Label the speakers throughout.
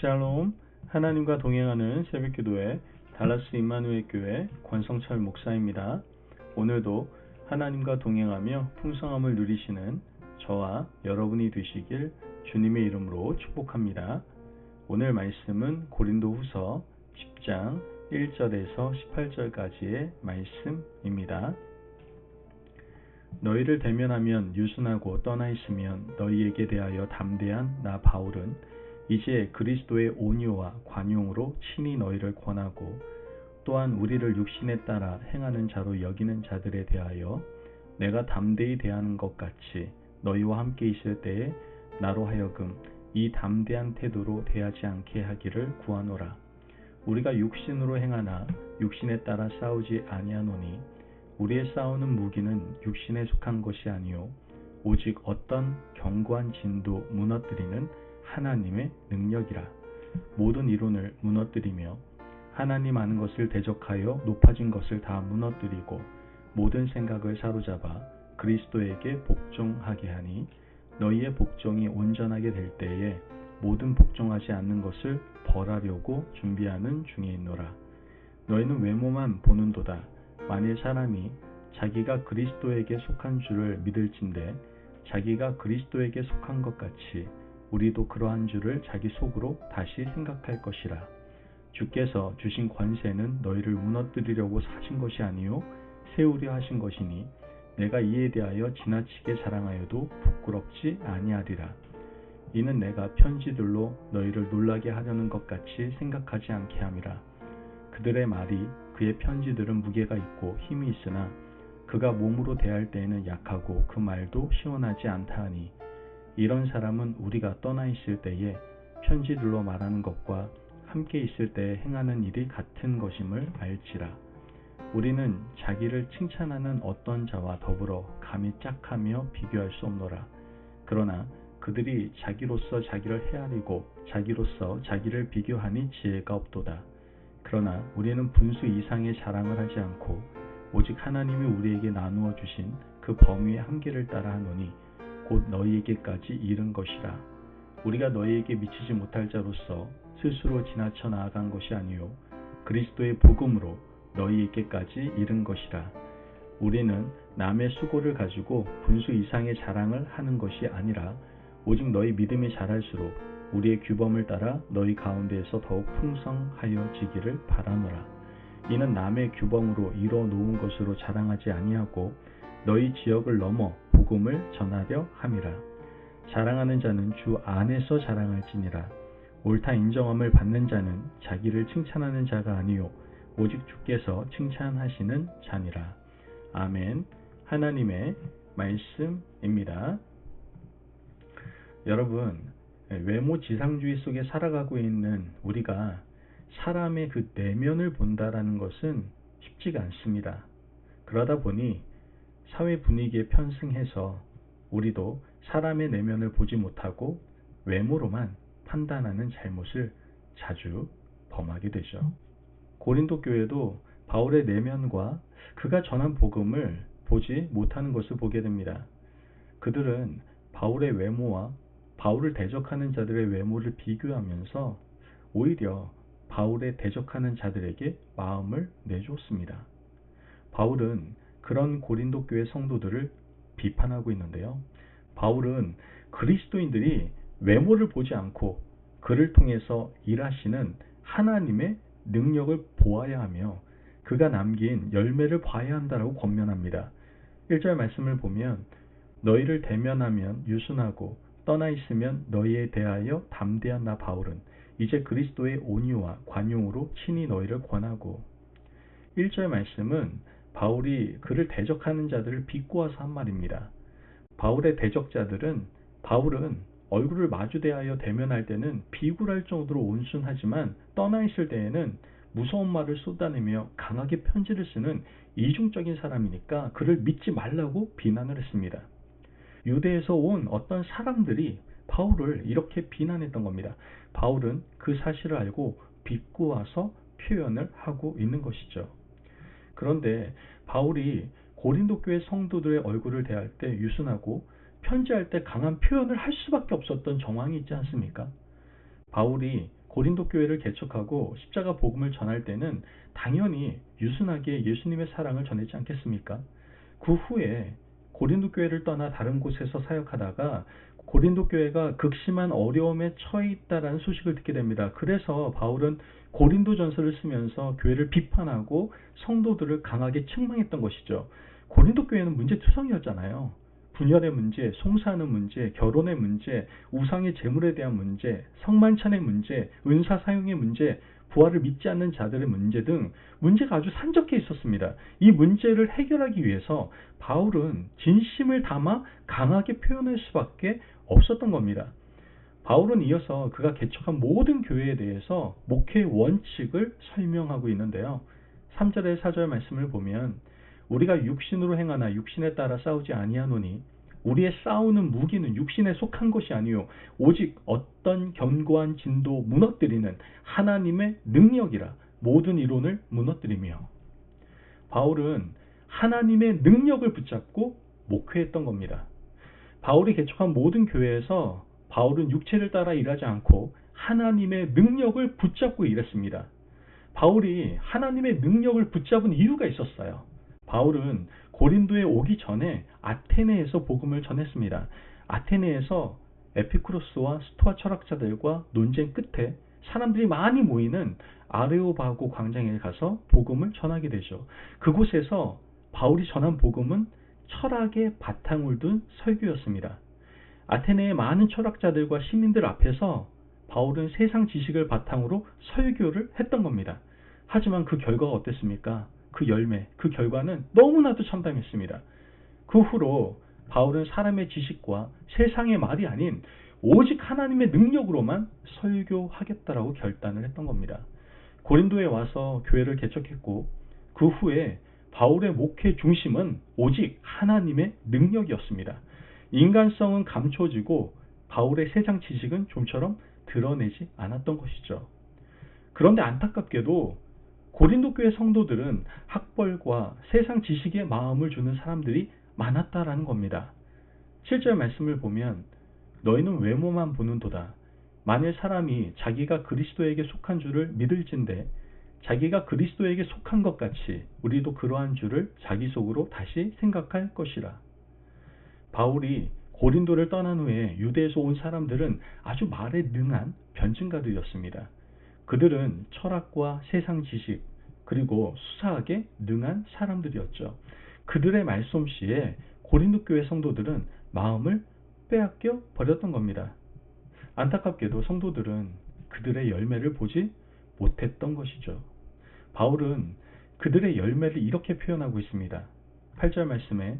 Speaker 1: 샬롬, 하나님과 동행하는 새벽기도회 달라스 임마누엘 교회 권성철 목사입니다. 오늘도 하나님과 동행하며 풍성함을 누리시는 저와 여러분이 되시길 주님의 이름으로 축복합니다. 오늘 말씀은 고린도후서 10장 1절에서 18절까지의 말씀입니다. 너희를 대면하면 유순하고 떠나 있으면 너희에게 대하여 담대한 나 바울은 이제 그리스도의 온유와 관용으로 친히 너희를 권하고 또한 우리를 육신에 따라 행하는 자로 여기는 자들에 대하여 내가 담대히 대하는 것 같이 너희와 함께 있을 때에 나로 하여금 이 담대한 태도로 대하지 않게 하기를 구하노라. 우리가 육신으로 행하나 육신에 따라 싸우지 아니하노니 우리의 싸우는 무기는 육신에 속한 것이 아니요 오직 어떤 견고한 진도 무너뜨리는 하나님의 능력이라. 모든 이론을 무너뜨리며 하나님 아는 것을 대적하여 높아진 것을 다 무너뜨리고 모든 생각을 사로잡아 그리스도에게 복종하게 하니 너희의 복종이 온전하게 될 때에 모든 복종하지 않는 것을 벌하려고 준비하는 중에 있노라. 너희는 외모만 보는도다. 만일 사람이 자기가 그리스도에게 속한 줄을 믿을진대 자기가 그리스도에게 속한 것 같이 우리도 그러한 줄을 자기 속으로 다시 생각할 것이라. 주께서 주신 권세는 너희를 무너뜨리려고 하신 것이 아니요 세우려 하신 것이니 내가 이에 대하여 지나치게 자랑하여도 부끄럽지 아니하리라. 이는 내가 편지들로 너희를 놀라게 하려는 것 같이 생각하지 않게 함이라. 그들의 말이 그의 편지들은 무게가 있고 힘이 있으나 그가 몸으로 대할 때에는 약하고 그 말도 시원하지 않다 하니 이런 사람은 우리가 떠나 있을 때에 편지들로 말하는 것과 함께 있을 때에 행하는 일이 같은 것임을 알지라. 우리는 자기를 칭찬하는 어떤 자와 더불어 감히 짝하며 비교할 수 없노라. 그러나 그들이 자기로서 자기를 헤아리고 자기로서 자기를 비교하니 지혜가 없도다. 그러나 우리는 분수 이상의 자랑을 하지 않고 오직 하나님이 우리에게 나누어 주신 그 범위의 한계를 따라 하노니 곧 너희에게까지 이른 것이라. 우리가 너희에게 미치지 못할 자로서 스스로 지나쳐 나아간 것이 아니요 그리스도의 복음으로 너희에게까지 이른 것이라. 우리는 남의 수고를 가지고 분수 이상의 자랑을 하는 것이 아니라 오직 너희 믿음이 자랄수록 우리의 규범을 따라 너희 가운데에서 더욱 풍성하여지기를 바라노라. 이는 남의 규범으로 이루어 놓은 것으로 자랑하지 아니하고 너희 지역을 넘어 복음을 전하려 함이라. 자랑하는 자는 주 안에서 자랑할지니라. 옳다 인정함을 받는 자는 자기를 칭찬하는 자가 아니요 오직 주께서 칭찬하시는 자니라. 아멘. 하나님의 말씀입니다. 여러분, 외모 지상주의 속에 살아가고 있는 우리가 사람의 그 내면을 본다라는 것은 쉽지가 않습니다. 그러다 보니 사회 분위기에 편승해서 우리도 사람의 내면을 보지 못하고 외모로만 판단하는 잘못을 자주 범하게 되죠. 고린도 교회도 바울의 내면과 그가 전한 복음을 보지 못하는 것을 보게 됩니다. 그들은 바울의 외모와 바울을 대적하는 자들의 외모를 비교하면서 오히려 바울에 대적하는 자들에게 마음을 내주었습니다. 바울은 그런 고린도 교회 성도들을 비판하고 있는데요. 바울은 그리스도인들이 외모를 보지 않고 그를 통해서 일하시는 하나님의 능력을 보아야 하며 그가 남긴 열매를 봐야 한다라고 권면합니다. 1절 말씀을 보면 너희를 대면하면 유순하고 떠나 있으면 너희에 대하여 담대한 나 바울은 이제 그리스도의 온유와 관용으로 친히 너희를 권하고 1절 말씀은 바울이 그를 대적하는 자들을 비꼬아서 한 말입니다. 바울의 대적자들은 바울은 얼굴을 마주대하여 대면할 때는 비굴할 정도로 온순하지만 떠나 있을 때에는 무서운 말을 쏟아내며 강하게 편지를 쓰는 이중적인 사람이니까 그를 믿지 말라고 비난을 했습니다. 유대에서 온 어떤 사람들이 바울을 이렇게 비난했던 겁니다. 바울은 그 사실을 알고 비꼬아서 표현을 하고 있는 것이죠. 그런데 바울이 고린도 교회 성도들의 얼굴을 대할 때 유순하고 편지할 때 강한 표현을 할 수밖에 없었던 정황이 있지 않습니까? 바울이 고린도 교회를 개척하고 십자가 복음을 전할 때는 당연히 유순하게 예수님의 사랑을 전했지 않겠습니까? 그 후에 고린도 교회를 떠나 다른 곳에서 사역하다가 고린도 교회가 극심한 어려움에 처해 있다라는 소식을 듣게 됩니다. 그래서 바울은 고린도전서를 쓰면서 교회를 비판하고 성도들을 강하게 책망했던 것이죠. 고린도 교회는 문제투성이었잖아요. 분열의 문제, 송사하는 문제, 결혼의 문제, 우상의 제물에 대한 문제, 성만찬의 문제, 은사 사용의 문제, 부활을 믿지 않는 자들의 문제 등 문제가 아주 산적해 있었습니다. 이 문제를 해결하기 위해서 바울은 진심을 담아 강하게 표현할 수밖에 없었던 겁니다. 바울은 이어서 그가 개척한 모든 교회에 대해서 목회 원칙을 설명하고 있는데요. 3절의 4절 말씀을 보면 우리가 육신으로 행하나 육신에 따라 싸우지 아니하노니 우리의 싸우는 무기는 육신에 속한 것이 아니요 오직 어떤 견고한 진도 무너뜨리는 하나님의 능력이라 모든 이론을 무너뜨리며. 바울은 하나님의 능력을 붙잡고 목회했던 겁니다. 바울이 개척한 모든 교회에서 바울은 육체를 따라 일하지 않고 하나님의 능력을 붙잡고 일했습니다. 바울이 하나님의 능력을 붙잡은 이유가 있었어요. 바울은 고린도에 오기 전에 아테네에서 복음을 전했습니다. 아테네에서 에피쿠로스와 스토아 철학자들과 논쟁 끝에 사람들이 많이 모이는 아레오바고 광장에 가서 복음을 전하게 되죠. 그곳에서 바울이 전한 복음은 철학의 바탕을 둔 설교였습니다. 아테네의 많은 철학자들과 시민들 앞에서 바울은 세상 지식을 바탕으로 설교를 했던 겁니다. 하지만 그 결과가 어땠습니까? 그 열매, 그 결과는 너무나도 참담했습니다. 그 후로 바울은 사람의 지식과 세상의 말이 아닌 오직 하나님의 능력으로만 설교하겠다라고 결단을 했던 겁니다. 고린도에 와서 교회를 개척했고 그 후에 바울의 목회 중심은 오직 하나님의 능력이었습니다. 인간성은 감춰지고 바울의 세상 지식은 좀처럼 드러내지 않았던 것이죠. 그런데 안타깝게도 고린도 교회 성도들은 학벌과 세상 지식에 마음을 주는 사람들이 많았다라는 겁니다. 7절 말씀을 보면 너희는 외모만 보는도다. 만일 사람이 자기가 그리스도에게 속한 줄을 믿을진대 자기가 그리스도에게 속한 것 같이 우리도 그러한 줄을 자기 속으로 다시 생각할 것이라. 바울이 고린도를 떠난 후에 유대에서 온 사람들은 아주 말에 능한 변증가들이었습니다. 그들은 철학과 세상 지식 그리고 수사학에 능한 사람들이었죠. 그들의 말솜씨에 고린도 교회 성도들은 마음을 빼앗겨 버렸던 겁니다. 안타깝게도 성도들은 그들의 열매를 보지 못했던 것이죠. 바울은 그들의 열매를 이렇게 표현하고 있습니다. 8절 말씀에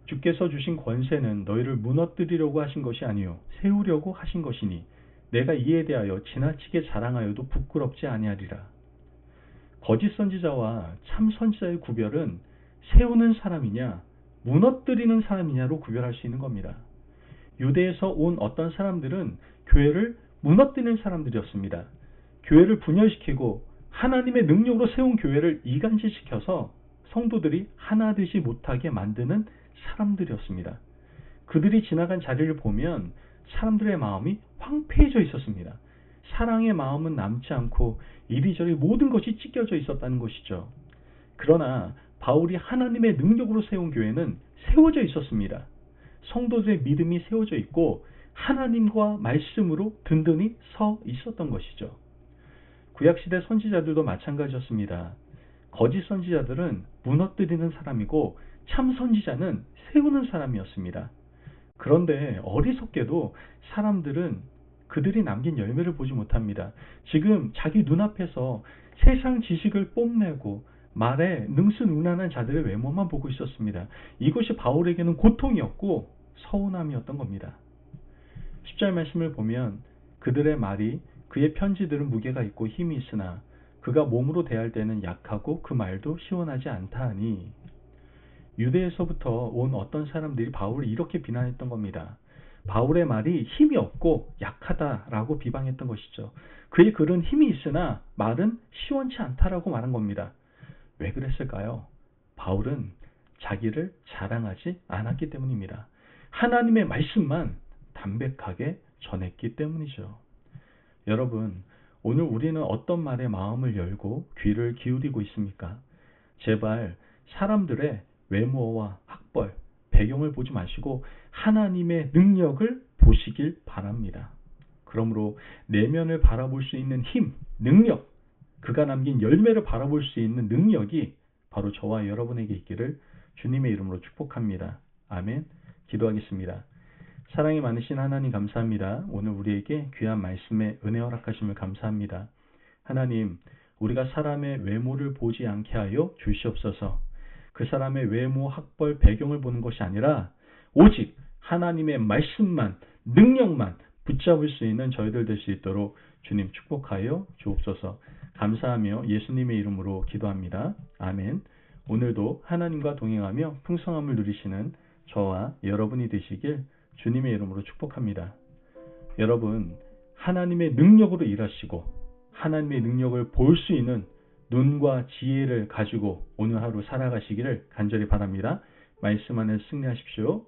Speaker 1: 주께서 주신 권세는 너희를 무너뜨리려고 하신 것이 아니요 세우려고 하신 것이니 내가 이에 대하여 지나치게 자랑하여도 부끄럽지 아니하리라. 거짓 선지자와 참 선지자의 구별은 세우는 사람이냐 무너뜨리는 사람이냐로 구별할 수 있는 겁니다. 유대에서 온 어떤 사람들은 교회를 무너뜨리는 사람들이었습니다. 교회를 분열시키고 하나님의 능력으로 세운 교회를 이간질시켜서 성도들이 하나 되지 못하게 만드는 사람들이었습니다. 그들이 지나간 자리를 보면 사람들의 마음이 황폐해져 있었습니다. 사랑의 마음은 남지 않고 이리저리 모든 것이 찢겨져 있었다는 것이죠. 그러나 바울이 하나님의 능력으로 세운 교회는 세워져 있었습니다. 성도들의 믿음이 세워져 있고 하나님과 말씀으로 든든히 서 있었던 것이죠. 구약시대 선지자들도 마찬가지였습니다. 거짓 선지자들은 무너뜨리는 사람이고 참 선지자는 세우는 사람이었습니다. 그런데 어리석게도 사람들은 그들이 남긴 열매를 보지 못합니다. 지금 자기 눈앞에서 세상 지식을 뽐내고 말에 능수능란한 자들의 외모만 보고 있었습니다. 이것이 바울에게는 고통이었고 서운함이었던 겁니다. 10절 말씀을 보면 그들의 말이 그의 편지들은 무게가 있고 힘이 있으나 그가 몸으로 대할 때는 약하고 그 말도 시원하지 않다 하니 유대에서부터 온 어떤 사람들이 바울을 이렇게 비난했던 겁니다. 바울의 말이 힘이 없고 약하다라고 비방했던 것이죠. 그의 글은 힘이 있으나 말은 시원치 않다라고 말한 겁니다. 왜 그랬을까요? 바울은 자기를 자랑하지 않았기 때문입니다. 하나님의 말씀만 담백하게 전했기 때문이죠. 여러분, 오늘 우리는 어떤 말에 마음을 열고 귀를 기울이고 있습니까? 제발 사람들의 외모와 학벌, 배경을 보지 마시고 하나님의 능력을 보시길 바랍니다. 그러므로 내면을 바라볼 수 있는 힘, 능력, 그가 남긴 열매를 바라볼 수 있는 능력이 바로 저와 여러분에게 있기를 주님의 이름으로 축복합니다. 아멘. 기도하겠습니다. 사랑이 많으신 하나님 감사합니다. 오늘 우리에게 귀한 말씀에 은혜 허락하심을 감사합니다. 하나님, 우리가 사람의 외모를 보지 않게 하여 주시옵소서. 그 사람의 외모, 학벌, 배경을 보는 것이 아니라 오직 하나님의 말씀만, 능력만 붙잡을 수 있는 저희들 될 수 있도록 주님 축복하여 주옵소서. 감사하며 예수님의 이름으로 기도합니다. 아멘. 오늘도 하나님과 동행하며 풍성함을 누리시는 저와 여러분이 되시길 주님의 이름으로 축복합니다. 여러분, 하나님의 능력으로 일하시고 하나님의 능력을 볼 수 있는 눈과 지혜를 가지고 오늘 하루 살아가시기를 간절히 바랍니다. 말씀 안에 승리하십시오.